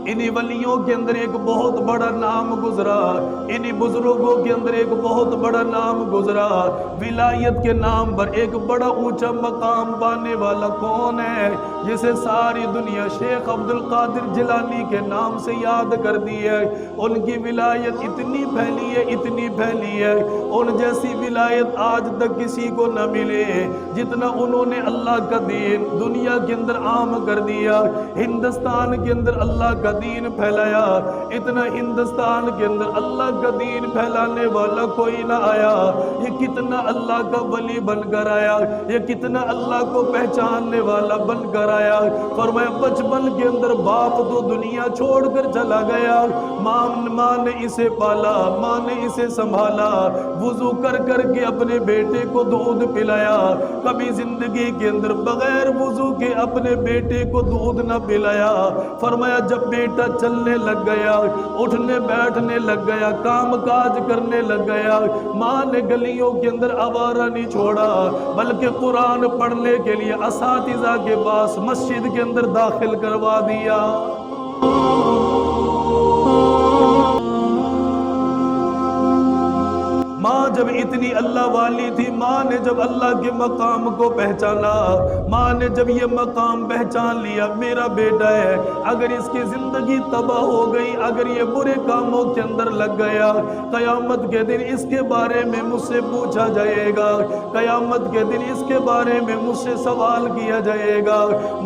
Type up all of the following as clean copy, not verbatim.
انہی ولیوں کے اندر ایک بہت بڑا نام گزرا، انہی بزرگوں کے اندر ایک بہت بڑا نام گزرا۔ ولایت کے نام پر ایک بڑا اونچا مقام پانے والا کون ہے؟ جسے ساری دنیا شیخ عبد القادر جیلانی کے نام سے یاد کرتی ہے۔ ان کی ولایت اتنی پھیلی ہے، اتنی پھیلی ہے، ان جیسی ولایت آج تک کسی کو نہ ملے جتنا انہوں نے اللہ کا دین دنیا کے اندر عام کر دیا، ہندوستان کے اندر اللہ کا دین پھیلایا۔ اتنا ہندوستان کے اندر اللہ کا دین پھیلانے والا کوئی نہ آیا۔ یہ کتنا اللہ کا ولی بن کر آیا، یہ کتنا اللہ کو پہچاننے والا بن کر آیا۔ فرمایا بچپن کے اندر باپ تو دنیا چھوڑ کر چلا گیا، ماں نے اسے پالا، ماں نے اسے سنبھالا، وضو کر کر کے اپنے بیٹے کو دودھ پلایا۔ کبھی زندگی کے اندر بغیر وضو کے اپنے بیٹے کو دودھ نہ پلایا۔ فرمایا جب بیٹا چلنے لگ گیا، اٹھنے بیٹھنے لگ گیا، کام کاج کرنے لگ گیا، ماں نے گلیوں کے اندر آوارہ نہیں چھوڑا، بلکہ قرآن پڑھنے کے لیے اساتذہ کے پاس مسجد کے اندر داخل کروا دیا۔ ماں جب اتنی اللہ والی تھی، ماں نے جب اللہ کے مقام کو پہچانا، ماں نے جب یہ مقام پہچان لیا، میرا بیٹا ہے، اگر اس کی زندگی تباہ ہو گئی، اگر یہ برے کاموں کے اندر لگ گیا، قیامت کے دن اس کے بارے میں مجھ سے پوچھا جائے گا، قیامت کے دن اس کے بارے میں مجھ سے سوال کیا جائے گا۔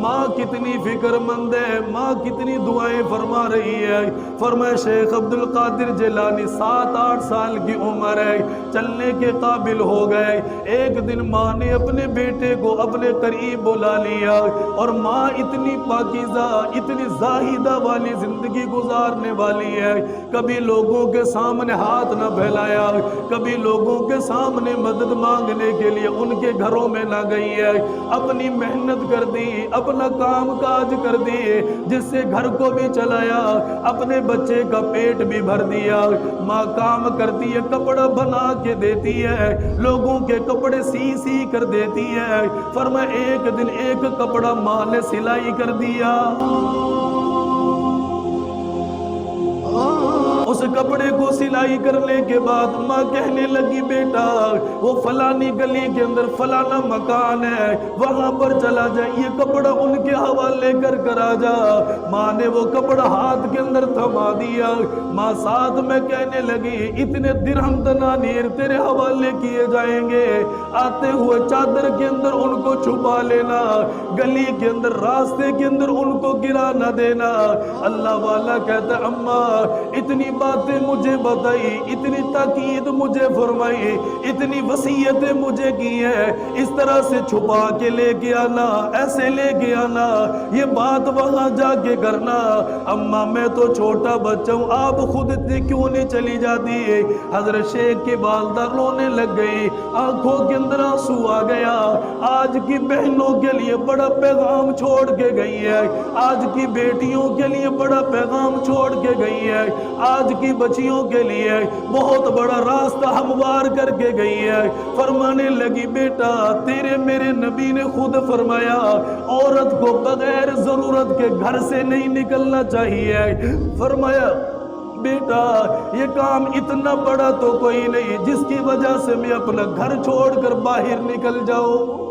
ماں کتنی فکر مند ہے، ماں کتنی دعائیں فرما رہی ہے۔ فرمایا شیخ عبد القادر جیلانی 7-8 سال کی عمر ہے، چلنے کے قابل ہو گئے۔ ایک دن ماں نے اپنے بیٹے کو اپنے قریب بلا لیا، اور ماں اتنی پاکیزہ، اتنی زاہدہ والی زندگی گزارنے والی ہے، کبھی لوگوں کے سامنے ہاتھ نہ پھیلایا، کبھی لوگوں کے سامنے مدد مانگنے کے لیے ان کے گھروں میں نہ گئی ہے، اپنی محنت کر دی، اپنا کام کاج کر دی، جس سے گھر کو بھی چلایا، اپنے بچے کا پیٹ بھی بھر دیا۔ ماں کام کرتی ہے، کپڑا بنا کے دیتی ہے، لوگوں کے کپڑے سی کر دیتی ہے۔ فرمایا ایک دن ایک کپڑا ماں نے سلائی کر دیا، اس کپڑے کو سلائی کرنے کے بعد ماں کہنے لگی بیٹا وہ فلانی گلی کے اندر فلانا مکان ہے، وہاں پر چلا جائے، یہ کپڑا ان کے حوالے کر آ جا۔ ماں نے وہ کپڑا ہاتھ کے اندر تھما دیا۔ ماں ساتھ میں کہنے لگی اتنے درہم دنانیر تیرے حوالے کیے جائیں گے، آتے ہوئے چادر کے اندر ان کو چھپا لینا، گلی کے اندر راستے کے اندر ان کو گرا نہ دینا۔ اللہ والا کہتا اماں اتنی باتیں مجھے بتائی، اتنی تاکید مجھے فرمائی، اتنی وصیتیں مجھے کی ہے، اس طرح سے چھپا کے لے کے آنا، ایسے لے کے آنا، یہ بات وہاں جا کے کرنا۔ اماں میں تو چھوٹا بچہ ہوں، آپ خود اتنی کیوں نہیں چلی جاتی؟ حضرت شیخ کی والدہ رونے لگ گئی، آنکھوں کے اندر آنسو آ گیا۔ آج کی بہنوں کے لیے بڑا پیغام چھوڑ کے گئی ہے، آج کی بیٹیوں کے لیے بڑا پیغام چھوڑ کے گئی ہے، آج کی بچیوں کے لیے بہت بڑا راستہ ہموار کر کے گئی ہے۔ فرمانے لگی بیٹا تیرے میرے نبی نے خود فرمایا عورت کو بغیر ضرورت کے گھر سے نہیں نکلنا چاہیے۔ فرمایا بیٹا یہ کام اتنا بڑا تو کوئی نہیں جس کی وجہ سے میں اپنا گھر چھوڑ کر باہر نکل جاؤں۔